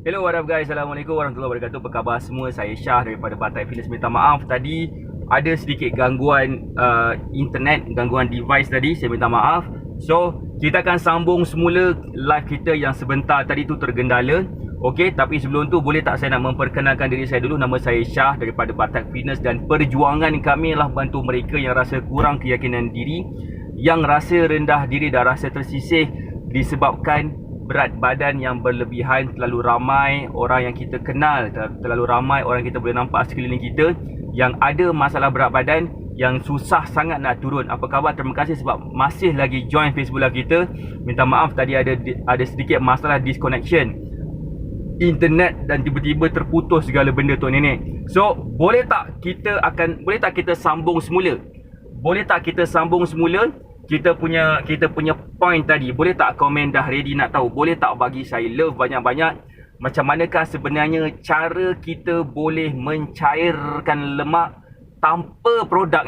Hello, what up guys? Assalamualaikum warahmatullahi wabarakatuh. Apa khabar semua? Saya Syah daripada Batai Fitness. Minta maaf tadi ada sedikit gangguan internet, gangguan device tadi. Saya minta maaf. So, kita akan sambung semula live kita yang sebentar tadi tu tergendala. Okey, tapi sebelum tu boleh tak saya nak memperkenalkan diri saya dulu. Nama saya Syah daripada Batai Fitness dan perjuangan kami adalah bantu mereka yang rasa kurang keyakinan diri, yang rasa rendah diri dan rasa tersisih disebabkan berat badan yang berlebihan. Terlalu ramai orang yang kita kenal, terlalu ramai orang yang kita boleh nampak sekeliling kita yang ada masalah berat badan, yang susah sangat nak turun. Apa khabar? Terima kasih sebab masih lagi join Facebook Live kita. Minta maaf tadi ada sedikit masalah disconnection internet dan tiba-tiba terputus segala benda tu nenek. So, boleh tak kita sambung semula? Boleh tak kita sambung semula? Kita punya point tadi. Boleh tak komen dah ready nak tahu? Boleh tak bagi saya love banyak-banyak? Macam manakah sebenarnya cara kita boleh mencairkan lemak tanpa produk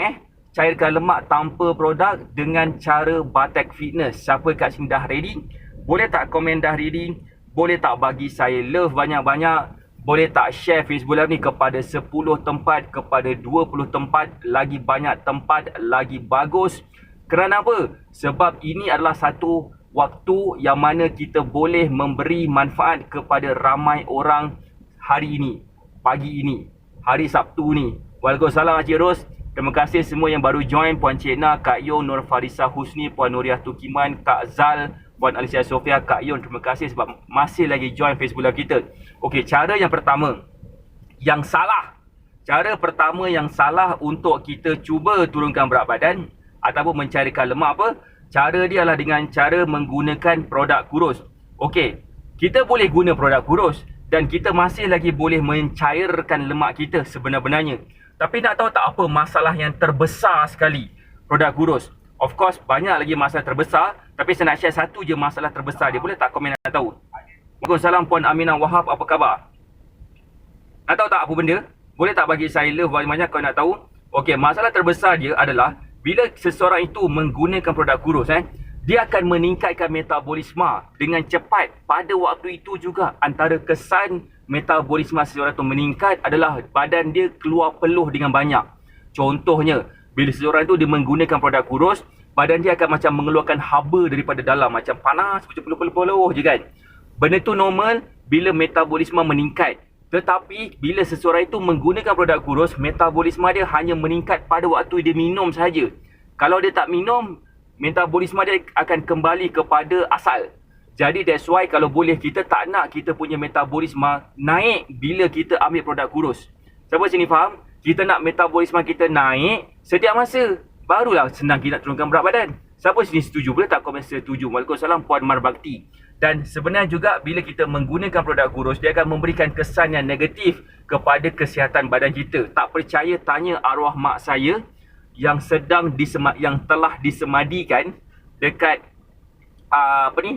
cairkan lemak tanpa produk dengan cara Batek Fitness. Siapa kat sini dah ready? Boleh tak komen dah ready? Boleh tak bagi saya love banyak-banyak? Boleh tak share Facebook Live ni kepada 10 tempat, kepada 20 tempat, lagi banyak tempat, lagi bagus. Kerana apa? Sebab ini adalah satu waktu yang mana kita boleh memberi manfaat kepada ramai orang hari ini, pagi ini, hari Sabtu ni. Waalaikumsalam Encik Ros. Terima kasih semua yang baru join. Puan Cik Na, Kak Yon, Nur Farisa Husni, Puan Nuriah Tukiman, Kak Zal, Puan Alicia Sofia, Kak Yon. Terima kasih sebab masih lagi join Facebook Live kita. Okey, cara yang pertama yang salah. Cara pertama yang salah untuk kita cuba turunkan berat badan ataupun mencairkan lemak apa? Cara dia adalah dengan cara menggunakan produk kurus. Okey, kita boleh guna produk kurus dan kita masih lagi boleh mencairkan lemak kita sebenar-benarnya. Tapi nak tahu tak apa masalah yang terbesar sekali produk kurus? Of course, banyak lagi masalah terbesar, tapi saya nak share satu je masalah terbesar dia. Boleh tak komen nak tahu? Waalaikumsalam Puan Aminah Wahab, apa khabar? Nak tahu tak apa benda? Boleh tak bagi saya love banyak-banyak kalau nak tahu? Okey, masalah terbesar dia adalah bila seseorang itu menggunakan produk kurus, dia akan meningkatkan metabolisme dengan cepat. Pada waktu itu juga antara kesan metabolisme seseorang itu meningkat adalah badan dia keluar peluh dengan banyak. Contohnya, bila seseorang itu dia menggunakan produk kurus, badan dia akan macam mengeluarkan haba daripada dalam, macam panas, macam peluh-peluh je kan. Benda tu normal bila metabolisme meningkat. Tetapi bila seseorang itu menggunakan produk kurus, metabolisme dia hanya meningkat pada waktu dia minum sahaja. Kalau dia tak minum, metabolisme dia akan kembali kepada asal. Jadi that's why kalau boleh kita tak nak kita punya metabolisme naik bila kita ambil produk kurus. Siapa sini faham? Kita nak metabolisme kita naik setiap masa. Barulah senang kita nak turunkan berat badan. Siapa sini setuju? Boleh tak komen setuju? Waalaikumsalam Puan Marbakti. Dan sebenarnya juga bila kita menggunakan produk kurus, dia akan memberikan kesan yang negatif kepada kesihatan badan kita. Tak percaya, tanya arwah mak saya yang yang telah disemadikan dekat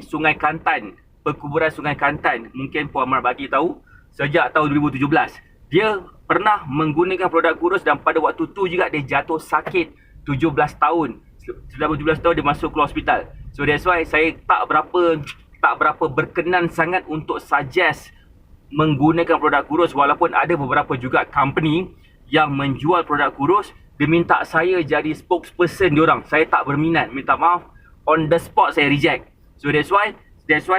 Sungai Kantan, perkuburan Sungai Kantan. Mungkin Puan Marbakti tahu, sejak tahun 2017. Dia pernah menggunakan produk kurus dan pada waktu tu juga dia jatuh sakit 17 tahun. Selama 17 tahun dia masuk ke hospital. So that's why saya tak berapa berkenan sangat untuk suggest menggunakan produk kurus, walaupun ada beberapa juga company yang menjual produk kurus. Dia minta saya jadi spokesperson diorang. Saya tak berminat, minta maaf, on the spot saya reject. So that's why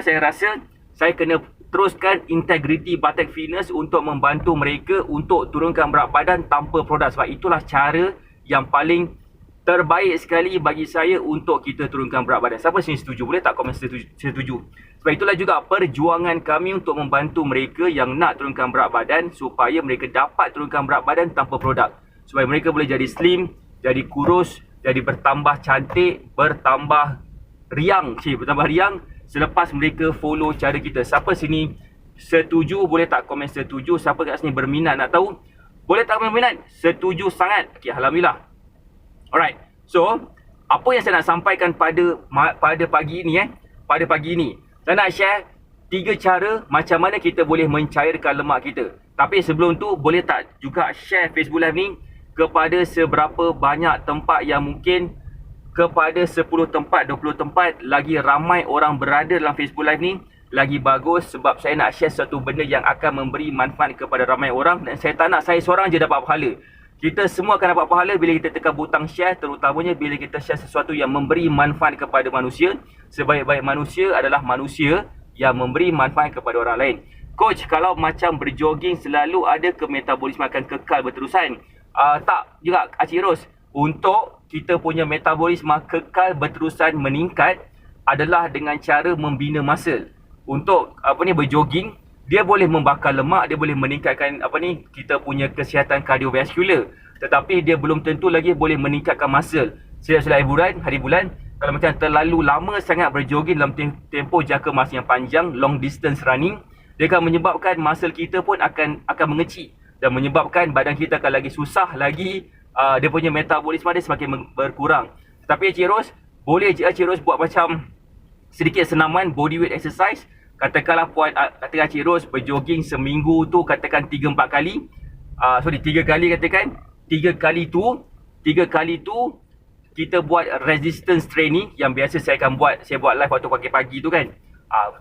saya rasa saya kena teruskan integriti Batek Fitness untuk membantu mereka untuk turunkan berat badan tanpa produk. Sebab itulah cara yang paling terbaik sekali bagi saya untuk kita turunkan berat badan. Siapa sini setuju? Boleh tak komen setuju? Sebab itulah juga perjuangan kami untuk membantu mereka yang nak turunkan berat badan supaya mereka dapat turunkan berat badan tanpa produk. Supaya mereka boleh jadi slim, jadi kurus, jadi bertambah cantik, bertambah riang selepas mereka follow cara kita. Siapa sini setuju? Boleh tak komen setuju? Siapa kat sini berminat nak tahu? Boleh tak berminat? Setuju sangat. Okay, alhamdulillah. Alright, so apa yang saya nak sampaikan pada pagi ini pada pagi ini, saya nak share 3 cara macam mana kita boleh mencairkan lemak kita. Tapi sebelum tu, boleh tak juga share Facebook Live ni kepada seberapa banyak tempat yang mungkin, kepada 10 tempat, 20 tempat, lagi ramai orang berada dalam Facebook Live ni, lagi bagus sebab saya nak share satu benda yang akan memberi manfaat kepada ramai orang dan saya tak nak saya seorang je dapat pahala. Kita semua akan dapat pahala bila kita tekan butang share, terutamanya bila kita share sesuatu yang memberi manfaat kepada manusia. Sebaik-baik manusia adalah manusia yang memberi manfaat kepada orang lain. Coach, kalau macam berjoging selalu ada ke metabolisme akan kekal berterusan? Tak juga Acik Ros. Untuk kita punya metabolisme kekal berterusan meningkat adalah dengan cara membina muscle. Untuk berjoging, dia boleh membakar lemak, dia boleh meningkatkan kita punya kesihatan kardiovaskular. Tetapi dia belum tentu lagi boleh meningkatkan muscle. Setiap hari bulan, kalau macam terlalu lama sangat berjoging dalam tempoh jangka masa yang panjang, long distance running, dia akan menyebabkan muscle kita pun akan mengecil dan menyebabkan badan kita akan lagi susah lagi, dia punya metabolisme dia semakin berkurang. Tapi Encik Ros, boleh je Encik Ros buat macam sedikit senaman body weight exercise. Katakanlah katakan Encik Ros berjoging seminggu tu katakan 3-4 kali. 3 kali katakan. 3 kali tu kita buat resistance training yang biasa saya buat live waktu pagi-pagi tu kan.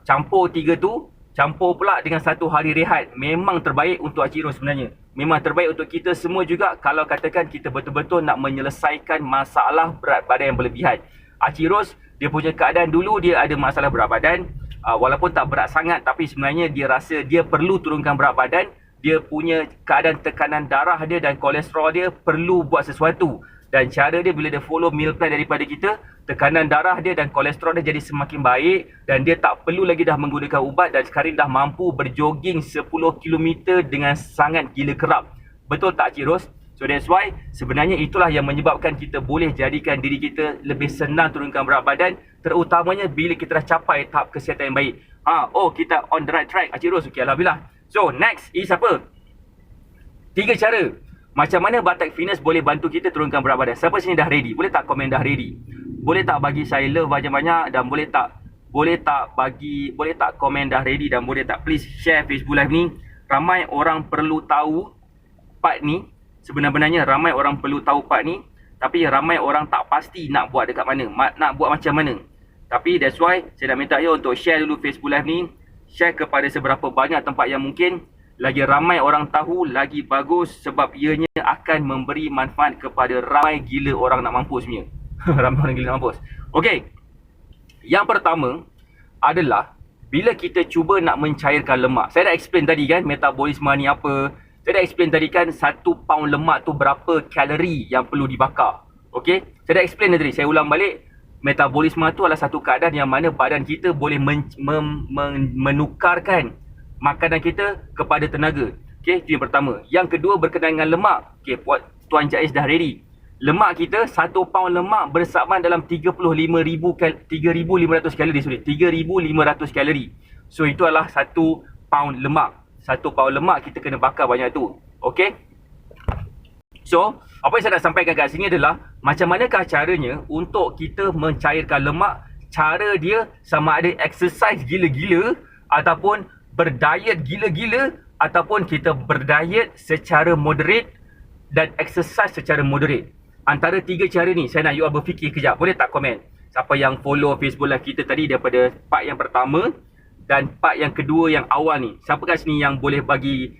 Campur 3 tu, campur pula dengan 1 hari rehat. Memang terbaik untuk Encik Ros sebenarnya. Memang terbaik untuk kita semua juga kalau katakan kita betul-betul nak menyelesaikan masalah berat badan yang berlebihan. Encik Ros, dia punya keadaan dulu dia ada masalah berat badan. Walaupun tak berat sangat tapi sebenarnya dia rasa dia perlu turunkan berat badan. Dia punya keadaan tekanan darah dia dan kolesterol dia perlu buat sesuatu. Dan cara dia bila dia follow meal plan daripada kita, tekanan darah dia dan kolesterol dia jadi semakin baik dan dia tak perlu lagi dah menggunakan ubat dan sekarang dah mampu berjoging 10 km dengan sangat gila kerap. Betul tak Cik Ros? So that's why sebenarnya itulah yang menyebabkan kita boleh jadikan diri kita lebih senang turunkan berat badan, terutamanya bila kita dah capai tahap kesihatan yang baik. Kita on the right track Cik Ros. Okay, Alhamdulillah. So next is apa? 3 cara macam mana Batak Fitness boleh bantu kita turunkan berat badan. Siapa sini dah ready? Boleh tak komen dah ready? Boleh tak bagi saya love banyak-banyak dan boleh tak komen dah ready dan boleh tak please share Facebook Live ni. Ramai orang perlu tahu part ni. Sebenarnya ramai orang perlu tahu part ni, tapi ramai orang tak pasti nak buat dekat mana, nak buat macam mana. Tapi that's why saya nak minta you untuk share dulu Facebook Live ni. Share kepada seberapa banyak tempat yang mungkin. Lagi ramai orang tahu, lagi bagus sebab ianya akan memberi manfaat kepada ramai gila orang nak mampus punya. Ramai orang gila nak mampus. Okey. Yang pertama adalah bila kita cuba nak mencairkan lemak. Saya dah explain tadi kan metabolisme ni apa. Saya dah explain tadi kan 1 pound lemak tu berapa kalori yang perlu dibakar. Okey. Saya dah explain tadi. Saya ulang balik. Metabolisme tu adalah satu keadaan yang mana badan kita boleh menukarkan makanan kita kepada tenaga. Okey, itu yang pertama. Yang kedua berkenaan dengan lemak. Okey, Tuan Jais dah ready. Lemak kita 1 pound lemak bersamaan dalam 3500 kalori. 3500 kalori. So itu adalah 1 pound lemak. 1 pound lemak kita kena bakar banyak tu. Okey. So, apa yang saya nak sampaikan kat sini adalah macam manakah caranya untuk kita mencairkan lemak. Cara dia sama ada exercise gila-gila ataupun berdiet gila-gila ataupun kita berdiet secara moderate dan exercise secara moderate. Antara 3 cara ni saya nak you berfikir kejap. Boleh tak komen? Siapa yang follow Facebook Live kita tadi daripada part yang pertama dan part yang kedua yang awal ni. Siapa kat sini yang boleh bagi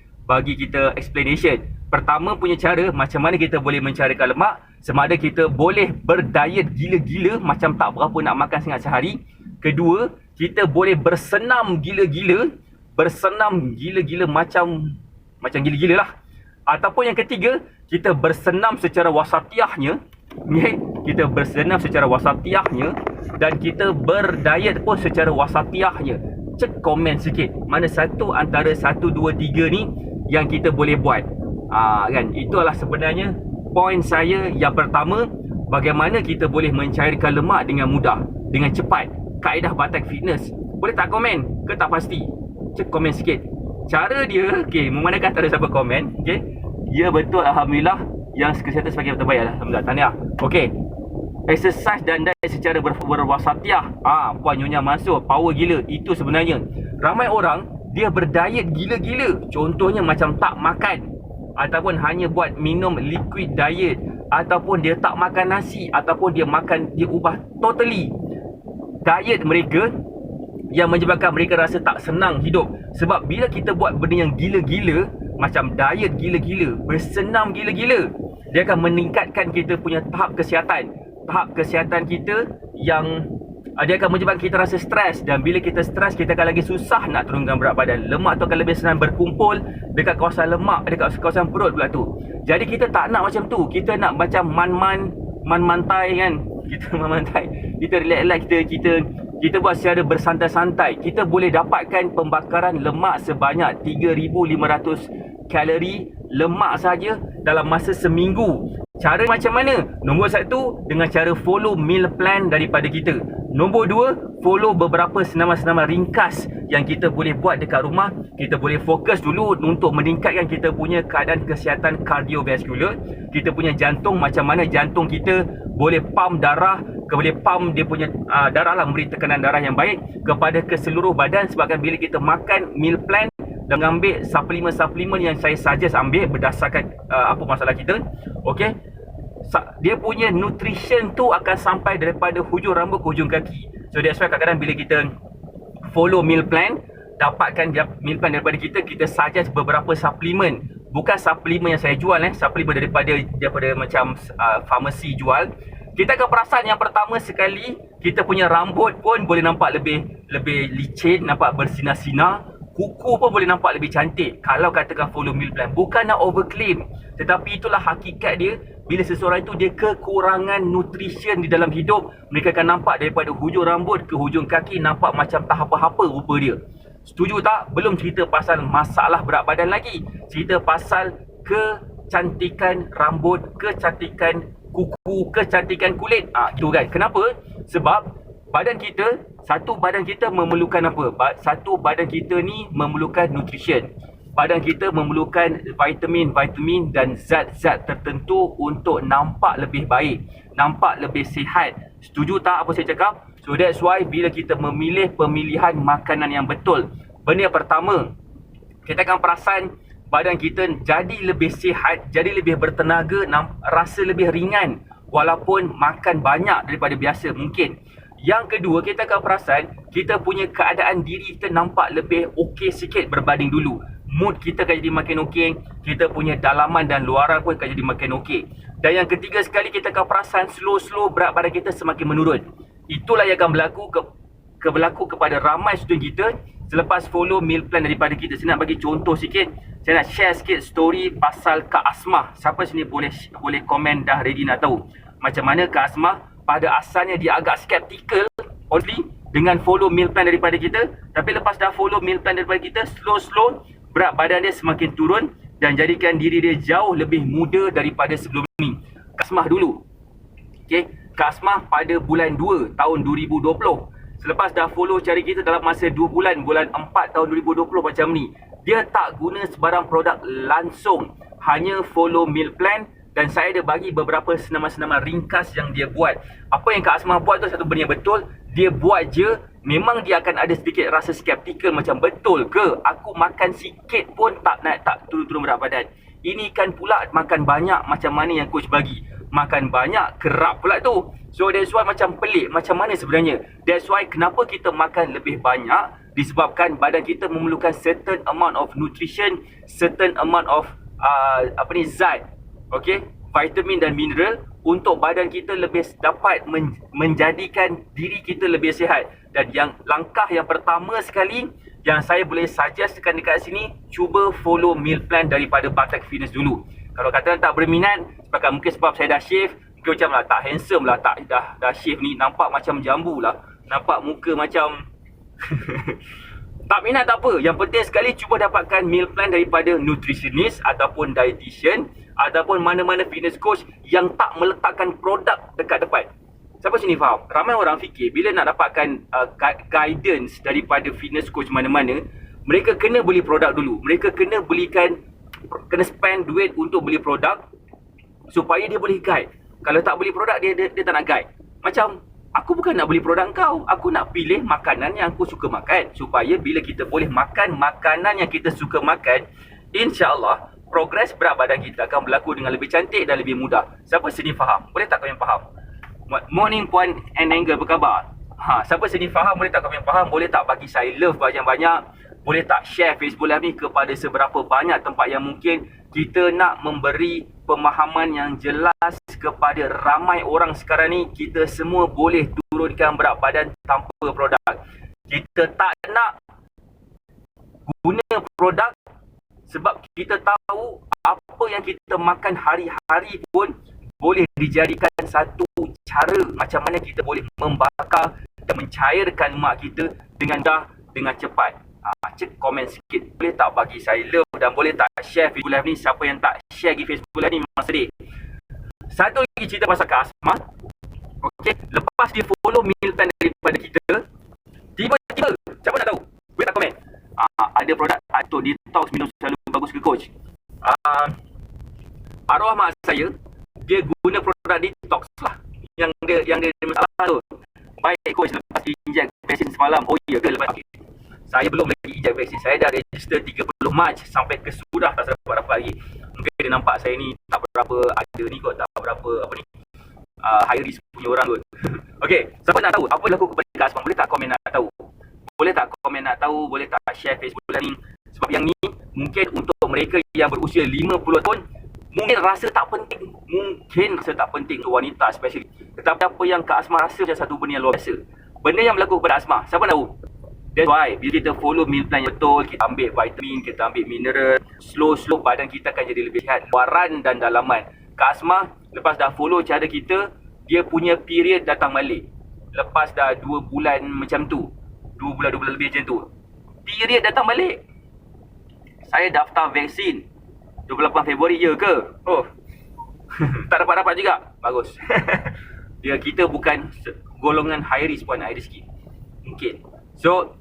kita explanation. Pertama punya cara macam mana kita boleh mencarikan lemak. Sama ada kita boleh berdiet gila-gila macam tak berapa nak makan sangat sehari. Kedua, kita boleh bersenam gila-gila. Bersenam gila-gila macam gila-gila lah. Ataupun yang ketiga, kita bersenam secara wasatiahnya. Okay? Kita bersenam secara wasatiahnya dan kita berdiet pun secara wasatiahnya. Cek komen sikit. Mana satu antara 1, 2, 3 ni yang kita boleh buat. Kan? Itu adalah sebenarnya poin saya yang pertama. Bagaimana kita boleh mencairkan lemak dengan mudah, dengan cepat. Kaedah Batak Fitness. Boleh tak komen? Ke tak pasti? Cek komen sikit. Cara dia, okey, memandangkan tak ada siapa komen, okey. Ya betul, alhamdulillah, yang kesihatan sebagai yang terbaik, alhamdulillah, tahniah. Okey. Exercise dan diet secara berwasatiah. Puan Nyonya Mansur, power gila. Itu sebenarnya. Ramai orang dia berdiet gila-gila. Contohnya macam tak makan ataupun hanya buat minum liquid diet ataupun dia tak makan nasi ataupun dia ubah totally diet mereka. yang menyebabkan mereka rasa tak senang hidup. Sebab bila kita buat benda yang gila-gila, macam diet gila-gila, bersenam gila-gila, dia akan meningkatkan kita punya tahap kesihatan. Tahap kesihatan kita yang dia akan menyebabkan kita rasa stres. Dan bila kita stres, kita akan lagi susah nak turunkan berat badan. Lemak tu akan lebih senang berkumpul dekat kawasan lemak, dekat kawasan perut pula tu. Jadi kita tak nak macam tu. Kita nak macam mantai kan. Kita mantai, kita relax, kita buat secara bersantai-santai. Kita boleh dapatkan pembakaran lemak sebanyak 3,500 kalori lemak saja dalam masa seminggu. Cara macam mana? Nombor 1, dengan cara follow meal plan daripada kita. Nombor 2, follow beberapa senaman-senaman ringkas yang kita boleh buat dekat rumah. Kita boleh fokus dulu untuk meningkatkan kita punya keadaan kesihatan kardiovaskular. Kita punya jantung, macam mana jantung kita boleh pump darah, boleh pump dia punya darah lah, memberi tekanan darah yang baik kepada keseluruh badan. Sebabkan bila kita makan meal plan dan ambil suplemen-suplemen yang saya suggest ambil berdasarkan apa masalah kita, okey, dia punya nutrition tu akan sampai daripada hujung rambut ke hujung kaki. So that's why kadang-kadang bila kita follow meal plan, dapatkan meal plan daripada kita suggest beberapa suplemen. Bukan suplemen yang saya jual, suplemen daripada macam farmasi jual. Kita akan perasan yang pertama sekali, kita punya rambut pun boleh nampak lebih licin, nampak bersinar-sinar. Kuku pun boleh nampak lebih cantik kalau katakan follow meal plan. Bukan nak overclaim, tetapi itulah hakikat dia. Bila seseorang itu dia kekurangan nutrition di dalam hidup, mereka akan nampak daripada hujung rambut ke hujung kaki nampak macam tak apa-apa rupa dia. Setuju tak? Belum cerita pasal masalah berat badan lagi. Cerita pasal kecantikan rambut, kecantikan kuku, kecantikan kulit. Itu kan. Kenapa? Sebab badan kita memerlukan apa? Satu, badan kita ni memerlukan nutrition. Badan kita memerlukan vitamin dan zat-zat tertentu untuk nampak lebih baik, nampak lebih sihat. Setuju tak apa saya cakap? So that's why bila kita memilih pemilihan makanan yang betul, benda yang pertama, kita akan perasan badan kita jadi lebih sihat, jadi lebih bertenaga, rasa lebih ringan walaupun makan banyak daripada biasa mungkin. Yang kedua, kita akan perasan kita punya keadaan diri kita nampak lebih okey sikit berbanding dulu. Mood kita akan jadi makin okey, kita punya dalaman dan luaran pun akan jadi makin okey. Dan yang ketiga sekali, kita akan perasan slow berat badan kita semakin menurun. Itulah yang akan berlaku kepada ramai student kita selepas follow meal plan daripada kita. Saya nak bagi contoh sikit. Saya nak share sikit story pasal Kak Asmah. Siapa sini boleh komen dah ready nak tahu macam mana Kak Asmah pada asalnya dia agak skeptical only dengan follow meal plan daripada kita, tapi lepas dah follow meal plan daripada kita, slow berat badan dia semakin turun dan jadikan diri dia jauh lebih muda daripada sebelum ni. Kak Asmah dulu, okay, Kak Asmah pada bulan 2 tahun 2020, selepas dah follow cara kita dalam masa 2 bulan, bulan 4 tahun 2020 macam ni, dia tak guna sebarang produk langsung, hanya follow meal plan. Dan saya ada bagi beberapa senaman-senaman ringkas yang dia buat. Apa yang Kak Asmah buat tu satu benda yang betul. Dia buat je, memang dia akan ada sedikit rasa skeptikal macam betul ke aku makan sikit pun tak turun berat badan. Ini kan pula makan banyak macam mana yang coach bagi. Makan banyak kerap pula tu. So that's why macam pelik macam mana sebenarnya. That's why kenapa kita makan lebih banyak, disebabkan badan kita memerlukan certain amount of nutrition, certain amount of zat, okey, vitamin dan mineral untuk badan kita lebih dapat menjadikan diri kita lebih sihat. Dan langkah yang pertama sekali yang saya boleh suggestkan dekat sini, cuba follow meal plan daripada Batak Fitness dulu. Kalau kata tak berminat, mungkin sebab saya dah shave, mungkin macam lah tak handsome lah, tak dah shave ni, nampak macam jambu lah, nampak muka macam tak minat tak apa. Yang penting sekali cuba dapatkan meal plan daripada nutritionist ataupun dietitian ataupun mana-mana fitness coach yang tak meletakkan produk dekat depan. Siapa sini faham? Ramai orang fikir bila nak dapatkan guidance daripada fitness coach mana-mana, mereka kena beli produk dulu. Mereka kena spend duit untuk beli produk supaya dia boleh guide. Kalau tak beli produk, dia tak nak guide. Macam aku bukan nak beli produk kau, aku nak pilih makanan yang aku suka makan. Supaya bila kita boleh makan makanan yang kita suka makan, insya-Allah progres berat badan kita akan berlaku dengan lebih cantik dan lebih mudah. Siapa sini faham? Boleh tak kau yang faham? Morning Puan and Angle, apa khabar? Siapa sini faham, boleh tak komen faham, boleh tak bagi saya love banyak-banyak, boleh tak share Facebook Live ni kepada seberapa banyak tempat yang mungkin kita nak memberi pemahaman yang jelas kepada ramai orang sekarang ni. Kita semua boleh turunkan berat badan tanpa produk. Kita tak nak guna produk sebab kita tahu apa yang kita makan hari-hari pun boleh dijadikan satu cara macam mana kita boleh membakar dan mencairkan lemak kita dengan mudah, dengan cepat. Cek komen sikit, boleh tak bagi saya love dan boleh tak share Facebook Live ni. Siapa yang tak share di Facebook Live ni memang sedih. Satu lagi cerita pasal Kak Asma. Okey, lepas dia follow meal plan daripada kita, tiba-tiba, siapa nak tahu? Boleh tak komen? Ada produk atau detox minum selalu bagus ke coach? Arwah mak saya, dia guna produk detox lah yang dia masalah tu. Baik coach, lepas injek vaksin semalam. Oh iya ke lepas? Okay. Saya belum lagi injek vaksin. Saya dah register 30 Mac sampai ke sudah tak dapat lagi. Mungkin dia nampak saya ni tak berapa ada ni kot, tak berapa apa ni, high risk punya orang kot. Okey, siapa nak tahu apa berlaku kepada Kak Asma? Boleh tak komen nak tahu? Boleh tak komen nak tahu? Boleh tak share Facebook Live ni? Sebab yang ni mungkin untuk mereka yang berusia 50 tahun mungkin rasa tak penting. Mungkin rasa tak penting untuk wanita especially. Tetapi apa yang Kak Asma rasa macam satu benda yang luar biasa. Benda yang berlaku kepada Asma, siapa tahu? That's why bila kita follow meal plan yang betul, kita ambil vitamin, kita ambil mineral, slow badan kita akan jadi lebih sihat luaran dan dalaman. Kak Asma lepas dah follow cara kita, dia punya period datang balik. Lepas dah 2 bulan macam tu, 2 bulan lebih macam tu, period datang balik. Saya daftar vaksin 28 Februari ya ke? Oh tak dapat juga. Bagus. Kita bukan golongan high risk pun, high risk mungkin. So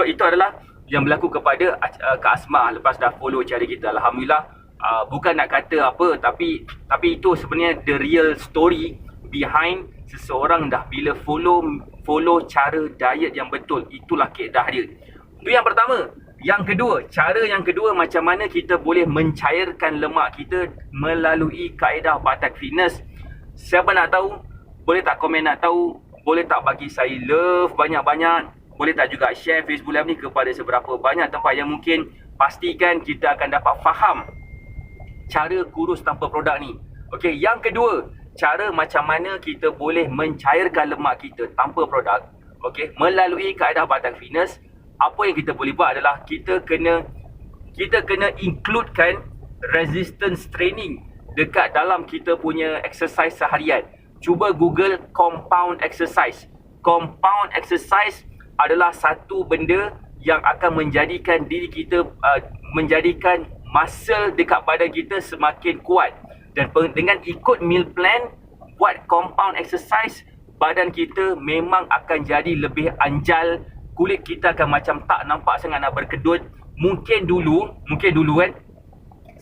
itu adalah yang berlaku kepada Kak Asma lepas dah follow cara kita. Alhamdulillah. Bukan nak kata apa, tapi itu sebenarnya the real story behind seseorang dah bila follow cara diet yang betul. Itulah keedah dia. Itu yang pertama. Yang kedua, cara yang kedua macam mana kita boleh mencairkan lemak kita melalui kaedah Batak Fitness. Siapa nak tahu? Boleh tak komen nak tahu? Boleh tak bagi saya love banyak-banyak? Boleh tak juga share Facebook Live ni kepada seberapa banyak tempat yang mungkin pastikan kita akan dapat faham cara kurus tanpa produk ni. Okey, yang kedua, cara macam mana kita boleh mencairkan lemak kita tanpa produk. Okey, melalui kaedah Batak Fitness. Apa yang kita boleh buat adalah kita kena includekan resistance training dekat dalam kita punya exercise seharian. Cuba Google compound exercise. Compound exercise adalah satu benda yang akan menjadikan diri kita, menjadikan muscle dekat badan kita semakin kuat. Dan dengan ikut meal plan, buat compound exercise, badan kita memang akan jadi lebih anjal. Kulit kita akan macam tak nampak sangat nak berkedut. Mungkin dulu kan,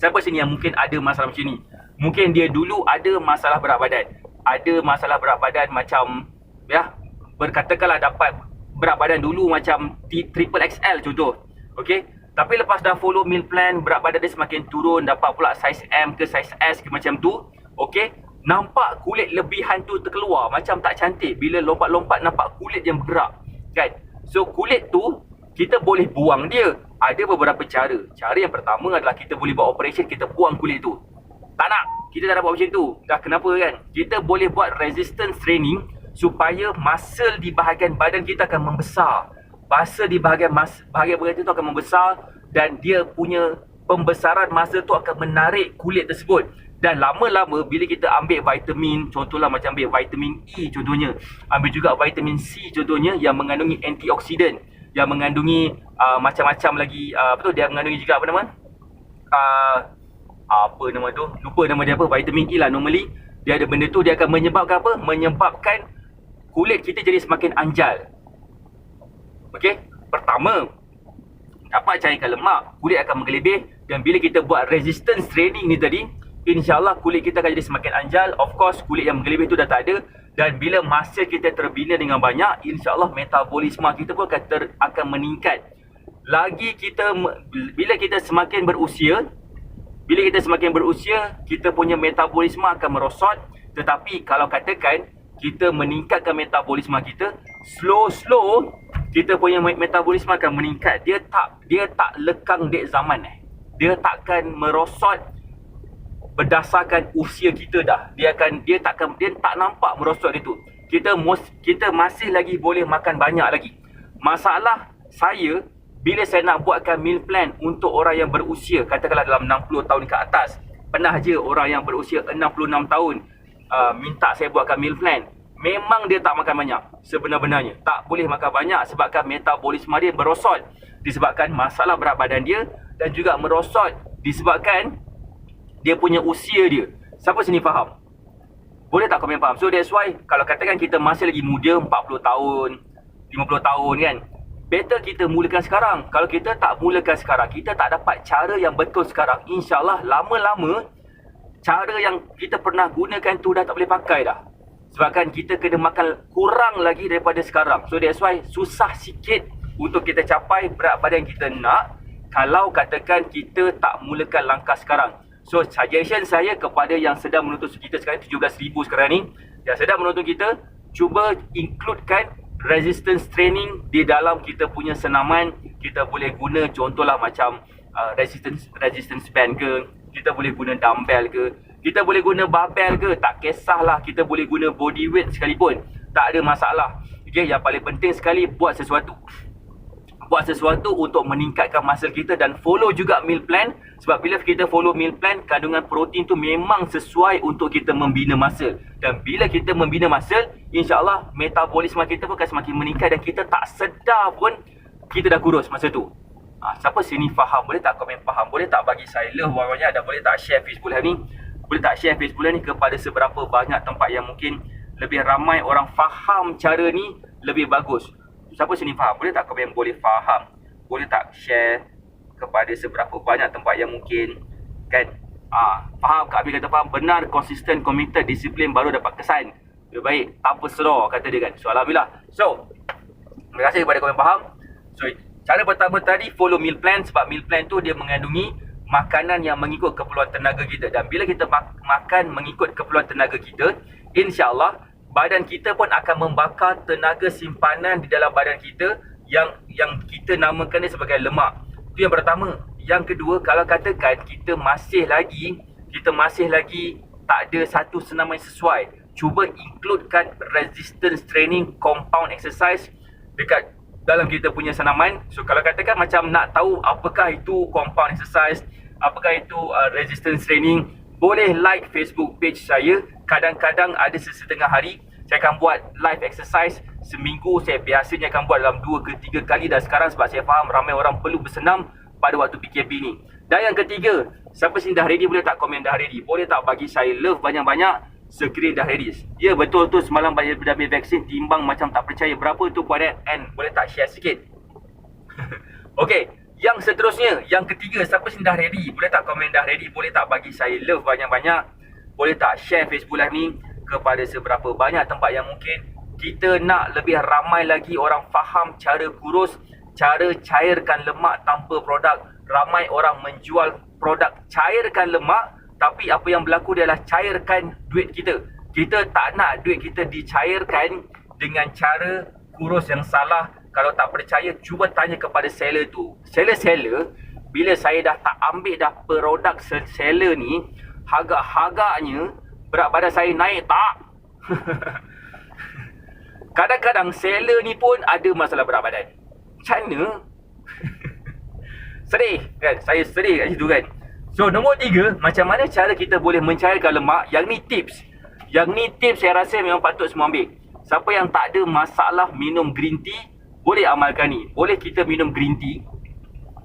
siapa sini yang mungkin ada masalah macam ni? Mungkin dia dulu ada masalah berat badan. Ada masalah berat badan macam, ya, berkatakanlah dapat berat badan dulu macam triple XL contoh. Okey, tapi lepas dah follow meal plan, berat badan dia semakin turun, dapat pula size M ke size S ke macam tu. Okey, nampak kulit lebihan tu terkeluar, macam tak cantik. Bila lompat-lompat nampak kulit yang bergerak, kan? So kulit tu kita boleh buang dia. Ada beberapa cara. Cara yang pertama adalah kita boleh buat operation, kita buang kulit tu. Tak nak, kita tak nak buat macam tu. Dah kenapa kan? Kita boleh buat resistance training supaya muscle di bahagian badan kita akan membesar. Muscle di bahagian badan itu akan membesar dan dia punya pembesaran muscle tu akan menarik kulit tersebut. Dan lama-lama bila kita ambil vitamin, contohlah macam ambil vitamin E contohnya, ambil juga vitamin C contohnya yang mengandungi antioksidan, yang mengandungi macam-macam lagi, dia mengandungi juga apa nama? Apa nama tu? Lupa nama dia apa, vitamin E lah normally. Dia ada benda tu, dia akan menyebabkan apa? Menyebabkan kulit kita jadi semakin anjal. Okey, pertama, dapat cairkan lemak, kulit akan menggelebih. Dan bila kita buat resistance training ni tadi, InsyaAllah kulit kita akan jadi semakin anjal. Of course kulit yang menggelebih tu dah tak ada. Dan bila masa kita terbina dengan banyak, InsyaAllah metabolisme kita pun akan meningkat. Lagi bila kita semakin berusia, kita punya metabolisme akan merosot. Tetapi kalau katakan kita meningkatkan metabolisme kita, slow kita punya metabolisme akan meningkat. Dia tak lekang dek zaman Dia takkan merosot berdasarkan usia kita dah. Dia tak nampak merosot itu. Kita masih lagi boleh makan banyak lagi. Masalah saya, bila saya nak buatkan meal plan untuk orang yang berusia, katakanlah dalam 60 tahun ke atas, pernah je orang yang berusia 66 tahun minta saya buatkan meal plan. Memang dia tak makan banyak. Sebenar-benarnya tak boleh makan banyak sebabkan metabolisme dia merosot, disebabkan masalah berat badan dia, dan juga merosot disebabkan dia punya usia dia. Siapa sini faham? Boleh tak komen faham? So that's why kalau katakan kita masih lagi muda, 40 tahun, 50 tahun kan, better kita mulakan sekarang. Kalau kita tak mulakan sekarang, kita tak dapat cara yang betul sekarang, InsyaAllah lama-lama cara yang kita pernah gunakan tu dah tak boleh pakai dah. Sebabkan kita kena makan kurang lagi daripada sekarang. So that's why susah sikit untuk kita capai berat badan yang kita nak kalau katakan kita tak mulakan langkah sekarang. So suggestion saya kepada yang sedang menonton kita sekarang, 17,000 sekarang ni, yang sedang menonton kita, cuba includekan resistance training di dalam kita punya senaman. Kita boleh guna contohlah macam resistance band ke, kita boleh guna dumbbell ke, kita boleh guna barbell ke, tak kisahlah, kita boleh guna body weight sekalipun, tak ada masalah. Okay, yang paling penting sekali, buat sesuatu untuk meningkatkan muscle kita, dan follow juga meal plan. Sebab bila kita follow meal plan, kandungan protein tu memang sesuai untuk kita membina muscle. Dan bila kita membina muscle, insyaAllah metabolisme kita pun akan semakin meningkat, dan kita tak sedar pun kita dah kurus masa tu. Siapa sini faham? Boleh tak komen faham? Boleh tak bagi saya love banyak-banyak, dan boleh tak share Facebook Live ni? Boleh tak share Facebook Live ni kepada seberapa banyak tempat yang mungkin lebih ramai orang faham cara ni lebih bagus. Siapa sini faham? Boleh tak komen boleh faham? Boleh tak share kepada seberapa banyak tempat yang mungkin kan faham? Kak Abi kata faham, benar, konsisten, committed, disiplin baru dapat kesan. Lebih baik tanpa sedar, kata dia kan. So alhamdulillah. So terima kasih kepada komen faham. So cara pertama tadi, follow meal plan. Sebab meal plan tu dia mengandungi makanan yang mengikut keperluan tenaga kita. Dan bila kita makan mengikut keperluan tenaga kita, insyaAllah badan kita pun akan membakar tenaga simpanan di dalam badan kita yang kita namakan dia sebagai lemak. Itu yang pertama. Yang kedua, kalau katakan kita masih lagi tak ada satu senaman yang sesuai, cuba includekan resistance training compound exercise dekat dalam kita punya senaman. So kalau katakan macam nak tahu apakah itu compound exercise, apakah itu resistance training, boleh like Facebook page saya. Kadang-kadang ada sesetengah hari saya akan buat live exercise. Seminggu saya biasanya akan buat dalam 2 ke 3 kali. Dan sekarang sebab saya faham ramai orang perlu bersenam pada waktu PKP ni. Dan yang ketiga, siapa sini dah ready? Boleh tak komen dah ready? Boleh tak bagi saya love banyak-banyak? Screen dah ready. Ya betul tu, semalam banyak dah ambil vaksin, timbang macam tak percaya. Berapa tu kuadrat? And boleh tak share sikit? Okay, yang seterusnya, yang ketiga, siapa sini dah ready? Boleh tak komen dah ready? Boleh tak bagi saya love banyak-banyak? Boleh tak share Facebook Live ni kepada seberapa banyak tempat yang mungkin kita nak lebih ramai lagi orang faham cara kurus, cara cairkan lemak tanpa produk. Ramai orang menjual produk cairkan lemak, tapi apa yang berlaku dia adalah cairkan duit kita. Kita tak nak duit kita dicairkan dengan cara kurus yang salah. Kalau tak percaya, cuba tanya kepada seller tu. Seller, bila saya dah tak ambil dah produk seller ni, harga-harganya berat badan saya naik tak? Kadang-kadang seller ni pun ada masalah berat badan. Macam mana? Sedih kan? Saya sedih kat situ kan? So nombor 3, macam mana cara kita boleh mencairkan lemak. Yang ni tips saya rasa memang patut semua ambil. Siapa yang tak ada masalah minum green tea, boleh amalkan ni. Boleh kita minum green tea.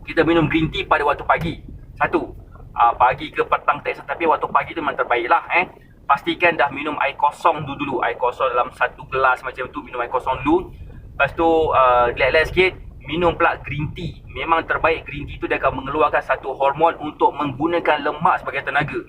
Kita minum green tea pada waktu pagi. Satu, pagi ke petang tak, tapi waktu pagi tu memang terbaik lah. Pastikan dah minum air kosong dulu. Air kosong dalam 1 gelas macam tu, minum air kosong dulu. Lepas tu relax sikit, minum pula green tea. Memang terbaik. Green tea tu dia akan mengeluarkan satu hormon untuk menggunakan lemak sebagai tenaga.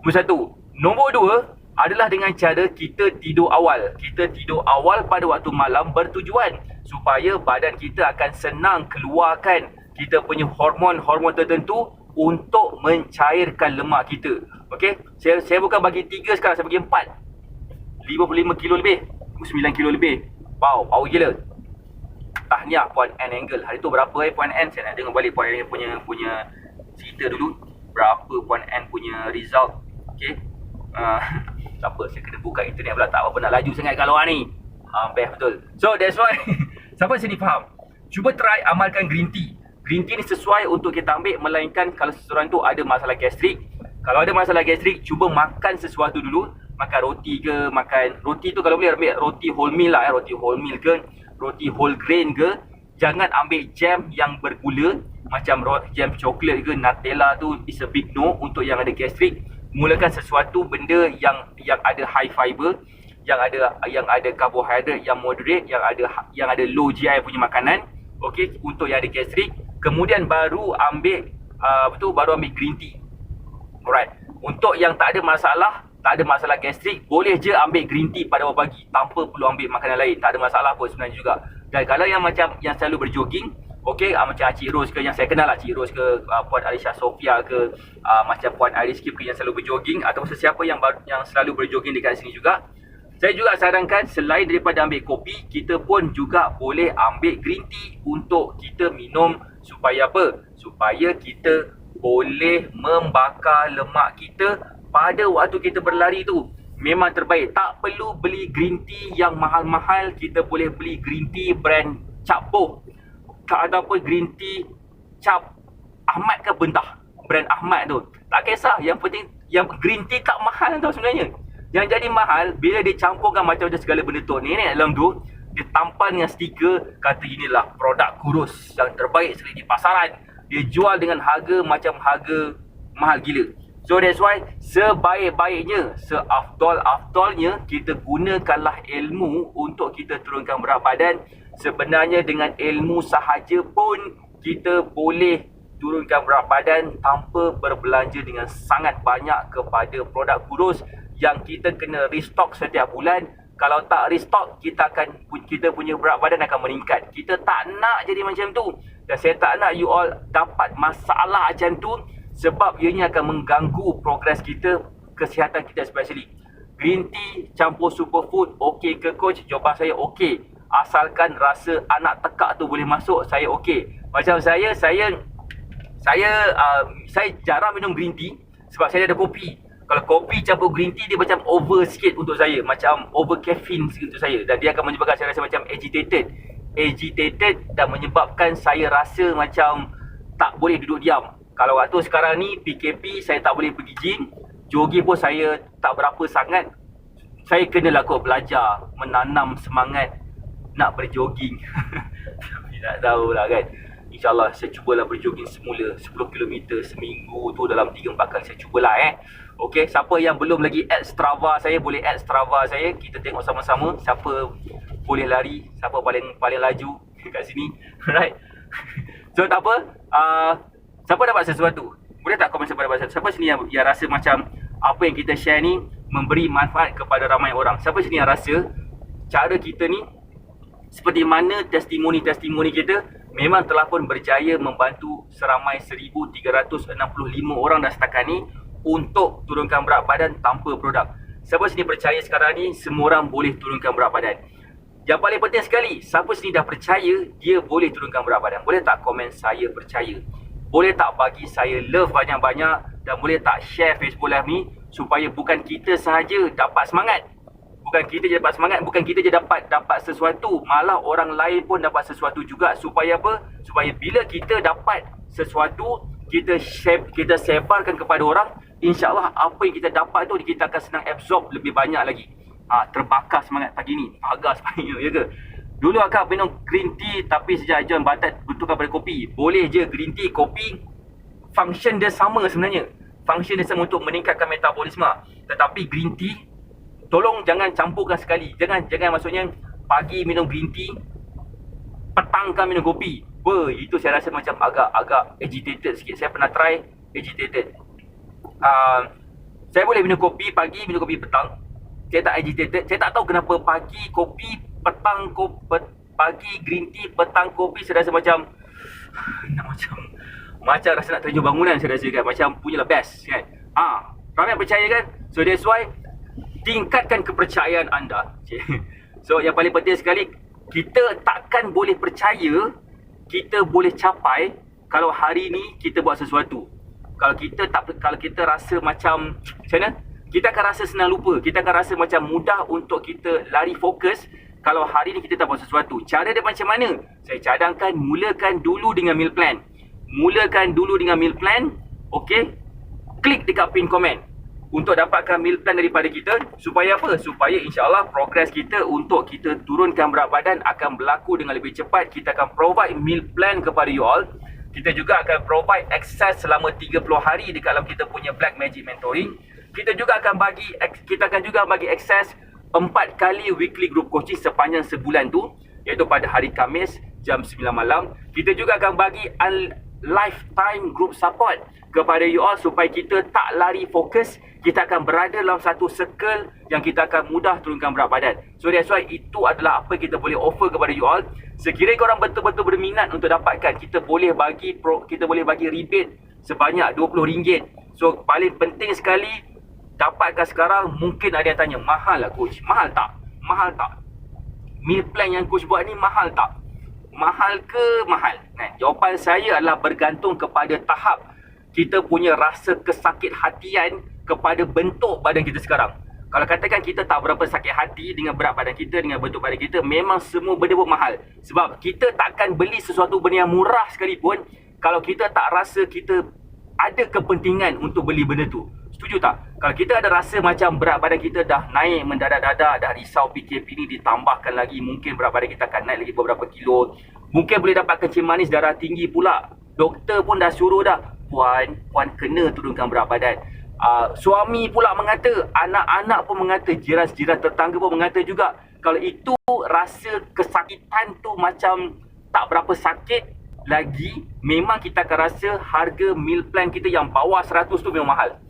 Nombor 1. Nombor 2 adalah dengan cara kita tidur awal. Kita tidur awal pada waktu malam bertujuan supaya badan kita akan senang keluarkan kita punya hormon-hormon tertentu untuk mencairkan lemak kita. Okey, saya bukan bagi 3 sekarang, saya bagi 4. 55 kilo lebih, 9 kilo lebih. Wow, power gila. Tahniah Puan N Angle. Hari tu berapa Puan N? Saya nak tengok balik Puan N punya cerita dulu. Berapa Puan N punya result. Okay. Tak apa, saya kena buka internet pula. Tak apa nak laju sangat kat luar ni. Best betul. So that's why siapa sini faham? Cuba try amalkan green tea. Green tea ni sesuai untuk kita ambil, melainkan kalau seseorang tu ada masalah gastrik. Kalau ada masalah gastrik, cuba makan sesuatu dulu. Makan roti ke, makan roti tu kalau boleh ambil roti wholemeal lah, roti wholemeal ke, roti whole grain ke. Jangan ambil jam yang bergula macam jam coklat ke, Nutella tu is a big no untuk yang ada gastrik. Mulakan sesuatu benda yang ada high fiber, yang ada karbohidrat yang moderate, yang ada low GI punya makanan. Okey, untuk yang ada gastrik. Kemudian baru ambil baru ambil green tea. Alright. Untuk yang tak ada masalah gastrik, boleh je ambil green tea pada awal pagi tanpa perlu ambil makanan lain. Tak ada masalah pun sebenarnya juga. Dan kalau yang macam yang selalu berjoging, okey, macam Cik Ros ke, yang saya kenal lah, Cik Ros ke, Puan Alisha Sofia ke, macam Puan Iris Kip ke yang selalu berjoging, atau sesiapa yang selalu berjoging dekat sini juga, saya juga sarankan selain daripada ambil kopi, kita pun juga boleh ambil green tea untuk kita minum. Supaya apa? Supaya kita boleh membakar lemak kita pada waktu kita berlari tu. Memang terbaik. Tak perlu beli green tea yang mahal-mahal. Kita boleh beli green tea brand Cap Boh, ataupun green tea Cap Ahmad ke Bentah, brand Ahmad tu. Tak kisah. Yang penting yang green tea tak mahal tau sebenarnya. Yang jadi mahal bila dia campurkan macam segala benda tu ni dalam tu, dia tampal dengan stiker kata inilah produk kurus yang terbaik sekali di pasaran. Dia jual dengan harga macam harga mahal gila. So that's why sebaik-baiknya, seafdal-afdalnya kita gunakanlah ilmu untuk kita turunkan berat badan. Sebenarnya dengan ilmu sahaja pun kita boleh turunkan berat badan tanpa berbelanja dengan sangat banyak kepada produk kurus yang kita kena restock setiap bulan. Kalau tak restock, kita punya berat badan akan meningkat. Kita tak nak jadi macam tu. Dan saya tak nak you all dapat masalah macam tu, sebab ianya akan mengganggu progres kita, kesihatan kita especially. Green tea campur superfood, okey ke coach? Jawapan saya okey. Asalkan rasa anak tekak tu boleh masuk, saya okey. Macam saya jarang minum green tea sebab saya ada kopi. Kalau kopi campur green tea, dia macam over sikit untuk saya. Macam over caffeine sikit untuk saya. Dan dia akan menyebabkan saya rasa macam agitated dan menyebabkan saya rasa macam tak boleh duduk diam. Kalau waktu sekarang ni PKP, saya tak boleh pergi gym. Jogging pun saya tak berapa sangat. Saya kenalah kot belajar, menanam semangat nak berjogging. Tak tahulah kan. InsyaAllah saya cubalah berjogging semula 10 km seminggu tu dalam 3-4 kali saya cubalah Okey, siapa yang belum lagi add Strava saya, boleh add Strava saya. Kita tengok sama-sama siapa boleh lari, siapa paling laju kat sini. Right. So tak apa, siapa dapat sesuatu? Boleh tak komen siapa dapat sesuatu? Siapa sini yang rasa macam apa yang kita share ni memberi manfaat kepada ramai orang? Siapa sini yang rasa cara kita ni, seperti mana testimoni-testimoni kita memang telah pun berjaya membantu seramai 1,365 orang dah setakat ni untuk turunkan berat badan tanpa produk. Siapa sini percaya sekarang ni semua orang boleh turunkan berat badan? Yang paling penting sekali, siapa sini dah percaya dia boleh turunkan berat badan? Boleh tak komen saya percaya? Boleh tak bagi saya love banyak-banyak? Dan boleh tak share Facebook Live ni supaya bukan kita sahaja dapat semangat, bukan kita je dapat semangat, bukan kita je dapat sesuatu, malah orang lain pun dapat sesuatu juga. Supaya apa? Supaya bila kita dapat sesuatu, kita sebarkan kepada orang, InsyaAllah apa yang kita dapat tu kita akan senang absorb lebih banyak lagi. Terbakar semangat pagi ni, pagar sepanjang, ya ke? Dulu akak minum green tea tapi sejak John Batat bentukkan pada kopi. Boleh je green tea, kopi, function dia sama sebenarnya. Function dia sama untuk meningkatkan metabolisme. Tetapi green tea, tolong jangan campurkan sekali. Jangan maksudnya pagi minum green tea, petang kan minum kopi. Itu saya rasa macam agak agitated sikit. Saya pernah try agitated. Saya boleh minum kopi pagi, minum kopi petang. Saya tak agitated. Saya tak tahu kenapa pagi kopi, petang pagi green tea, petang kopi, saya rasa macam macam rasa nak terjun bangunan, saya rasa kan. Macam punyalah best kan. Ramai yang percaya kan. So that's why tingkatkan kepercayaan anda. So yang paling penting sekali, kita takkan boleh percaya kita boleh capai kalau hari ni kita buat sesuatu. Kalau kita rasa macam mana? Kita akan rasa senang lupa. Kita akan rasa macam mudah untuk kita lari fokus kalau hari ni kita tak buat sesuatu. Cara dia macam mana? Saya cadangkan mulakan dulu dengan meal plan. Okey. Klik dekat pin komen untuk dapatkan meal plan daripada kita. Supaya apa? Supaya insyaAllah progres kita untuk kita turunkan berat badan akan berlaku dengan lebih cepat. Kita akan provide meal plan kepada you all. Kita juga akan provide access selama 30 hari di dalam kita punya Black Magic Mentoring. Kita akan juga bagi access 4 kali weekly group coaching sepanjang sebulan tu, iaitu pada hari Khamis jam 9 malam. Kita juga akan bagi lifetime group support kepada you all supaya kita tak lari fokus. Kita akan berada dalam satu circle yang kita akan mudah turunkan berat badan. So that's why itu adalah apa kita boleh offer kepada you all. Sekiranya korang betul-betul berminat untuk dapatkan, kita boleh bagi rebate sebanyak RM20. So paling penting sekali dapatkan sekarang. Mungkin ada yang tanya, mahal lah coach? Mahal tak? Meal plan yang coach buat ni mahal tak? Mahal ke mahal? Jawapan saya adalah bergantung kepada tahap kita punya rasa kesakit hatian kepada bentuk badan kita sekarang. Kalau katakan kita tak berapa sakit hati dengan berat badan kita, dengan bentuk badan kita, memang semua benda pun mahal. Sebab kita takkan beli sesuatu benda yang murah sekalipun kalau kita tak rasa kita ada kepentingan untuk beli benda tu. Setuju tak? Kalau kita ada rasa macam berat badan kita dah naik mendadak-dadak, dah risau PKP ni ditambahkan lagi, mungkin berat badan kita akan naik lagi beberapa kilo, mungkin boleh dapat kencing manis, darah tinggi pula. Doktor pun dah suruh dah, puan kena turunkan berat badan. Suami pula mengata, anak-anak pun mengata, jiran-jiran tetangga pun mengata juga. Kalau itu rasa kesakitan tu macam tak berapa sakit lagi, memang kita akan rasa harga meal plan kita yang bawah 100 tu memang mahal.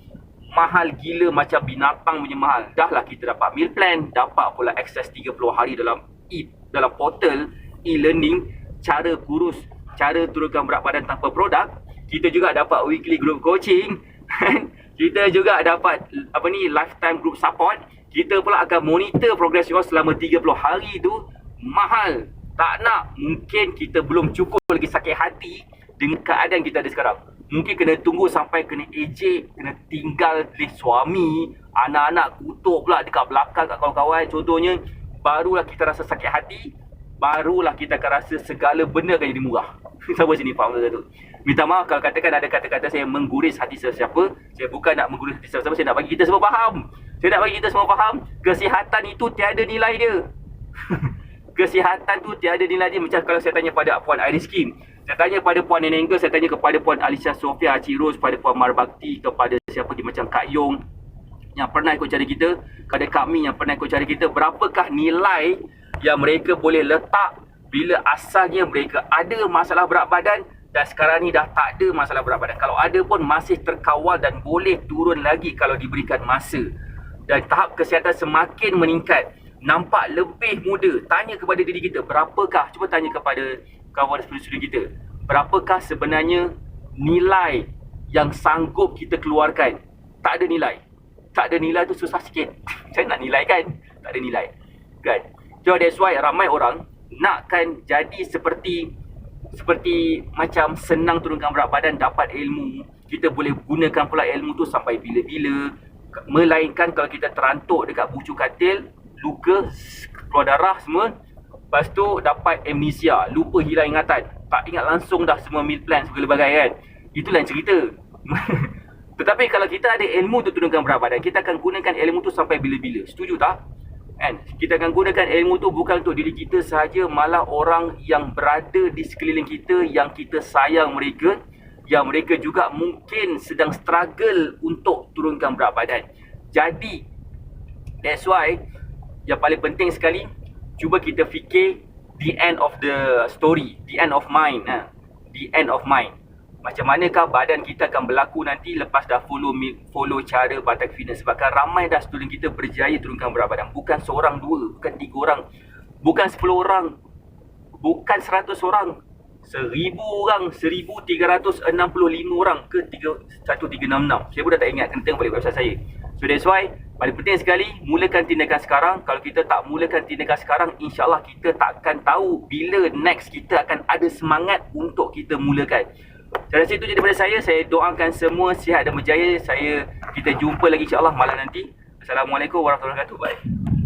Mahal gila, macam binatang punya mahal. Dah lah kita dapat meal plan, dapat pula akses 30 hari dalam portal e-learning, cara kurus, cara turunkan berat badan tanpa produk. Kita juga dapat weekly group coaching. Kita juga dapat lifetime group support. Kita pula akan monitor progress you selama 30 hari tu. Mahal. Tak nak. Mungkin kita belum cukup lagi sakit hati dengan keadaan kita ada sekarang. Mungkin kena tunggu sampai kena ejek, kena tinggal oleh suami, anak-anak kutuk pula dekat belakang kat kawan-kawan contohnya, barulah kita rasa sakit hati, barulah kita akan rasa segala benda akan jadi murah. Siapa sini faham tu? Minta maaf kalau katakan ada kata-kata saya mengguris hati sesiapa. Saya bukan nak mengguris hati sesiapa, saya nak bagi kita semua faham. Saya nak bagi kita semua faham, kesihatan itu tiada nilai dia. Kesihatan tu tiada nilai dia. Macam kalau saya tanya pada Puan Iris Kim, saya tanya pada Puan Nenengga, saya tanya kepada Puan Alicia Sofia Ciros, pada Puan Marbakti, kepada siapa di macam Kak Yong yang pernah ikut cara kita, kepada kami yang pernah ikut cara kita, berapakah nilai yang mereka boleh letak bila asalnya mereka ada masalah berat badan dan sekarang ni dah tak ada masalah berat badan. Kalau ada pun masih terkawal dan boleh turun lagi kalau diberikan masa. Dan tahap kesihatan semakin meningkat, nampak lebih muda. Tanya kepada diri kita, berapakah, cuba tanya kepada kawan studi kita, berapakah sebenarnya nilai yang sanggup kita keluarkan? Tak ada nilai. Tak ada nilai tu susah sikit. Saya nak nilai kan? Tak ada nilai kan? So that's why ramai orang nakkan jadi seperti macam senang turunkan berat badan, dapat ilmu, kita boleh gunakan pula ilmu tu sampai bila-bila. Melainkan kalau kita terantuk dekat bucu katil, luka, keluar darah semua, lepas tu dapat amnesia, lupa, hilang ingatan, tak ingat langsung dah semua meal plan segala bagai kan. Itulah cerita. Tetapi kalau kita ada ilmu untuk turunkan berat badan, kita akan gunakan ilmu tu sampai bila-bila. Setuju tak? Kan? Kita akan gunakan ilmu tu bukan untuk diri kita sahaja, malah orang yang berada di sekeliling kita, yang kita sayang mereka, yang mereka juga mungkin sedang struggle untuk turunkan berat badan. Jadi that's why yang paling penting sekali, cuba kita fikir the end of the story, the end of mind. The end of mind. Macam manakah badan kita akan berlaku nanti lepas dah follow cara Batak Fitness. Sebabkan ramai dah student kita berjaya turunkan berat badan. Bukan seorang, dua, bukan 3 orang, bukan 10 orang, bukan 100 orang, 1000 orang, 1365 orang ke 1366. Saya pun dah tak ingat, kena tengok balik website saya. So that's why Paling penting sekali, mulakan tindakan sekarang. Kalau kita tak mulakan tindakan sekarang, insyaAllah kita tak akan tahu bila next kita akan ada semangat untuk kita mulakan. Saya rasa itu je daripada saya. Saya doakan semua sihat dan berjaya. Kita jumpa lagi insyaAllah malam nanti. Assalamualaikum warahmatullahi wabarakatuh. Bye.